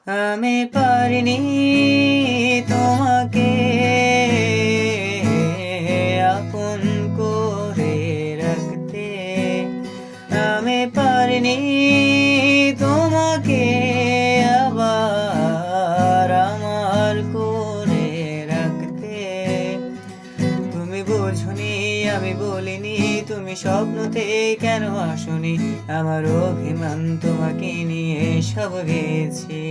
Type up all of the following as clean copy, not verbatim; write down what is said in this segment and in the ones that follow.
আমি পারিনি তোমাকে আপন করে রাখতে, আমি পারিনি তোমাকে আবার আমার করে রাখতে। তুমি বোঝনি আমি বলিনি, তুমি স্বপ্নতে কেন আসনি, আমার অভিমান তোমাকে নিয়ে সব গেছি।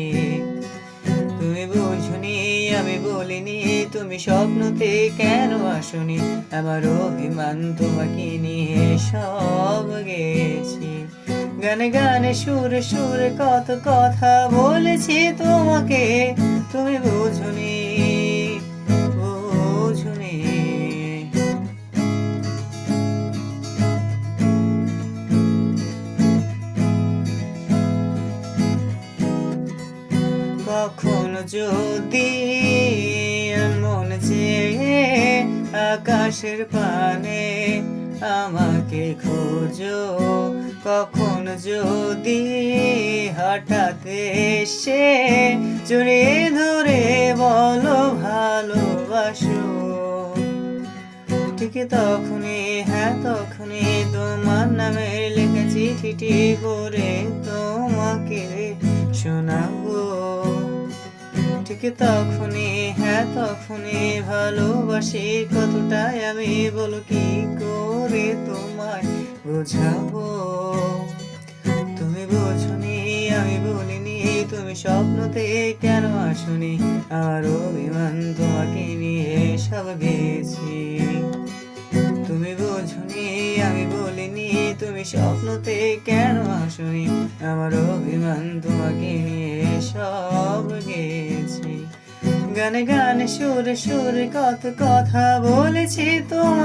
তুমি বোঝনি আমি বলিনি, তুমি স্বপ্নতে কেন আসনি, আমার অভিমান তোমাকে নিয়ে সব গেছি। গানে গানে সুরে সুরে কত কথা বলেছি তোমাকে, তুমি বোঝনি বোঝনি। কখনো যদি মন চেয়ে আকাশের পানে আমাকে খোঁজো, কখনো যদি হঠাৎ এসে জড়িয়ে ধরে বলো ভালোবাসো, ঠিক তখনই হ্যাঁ তখনই তোমার নামে লেখা চিঠিটি করে তোমাকে শোনাবো। ঠিক তখনই হ্যাঁ তখনই ভালোবাসি কতটাই আমি, বলো কি করে তোমায় বোঝাবো। তুমি বোঝনি আমি বলিনি, তুমি স্বপ্নতে কেন আসনি, আর অভিমান তোমাকে নিয়ে সব গেছি। তুমি বোঝনি আমি বলিনি, তুমি স্বপ্নতে কেন আসনি, আমার অভিমান তোমাকে নিয়ে সব গেছি। গানে গানে সুরে সুরে কত কথা বলেছি তোমাকে।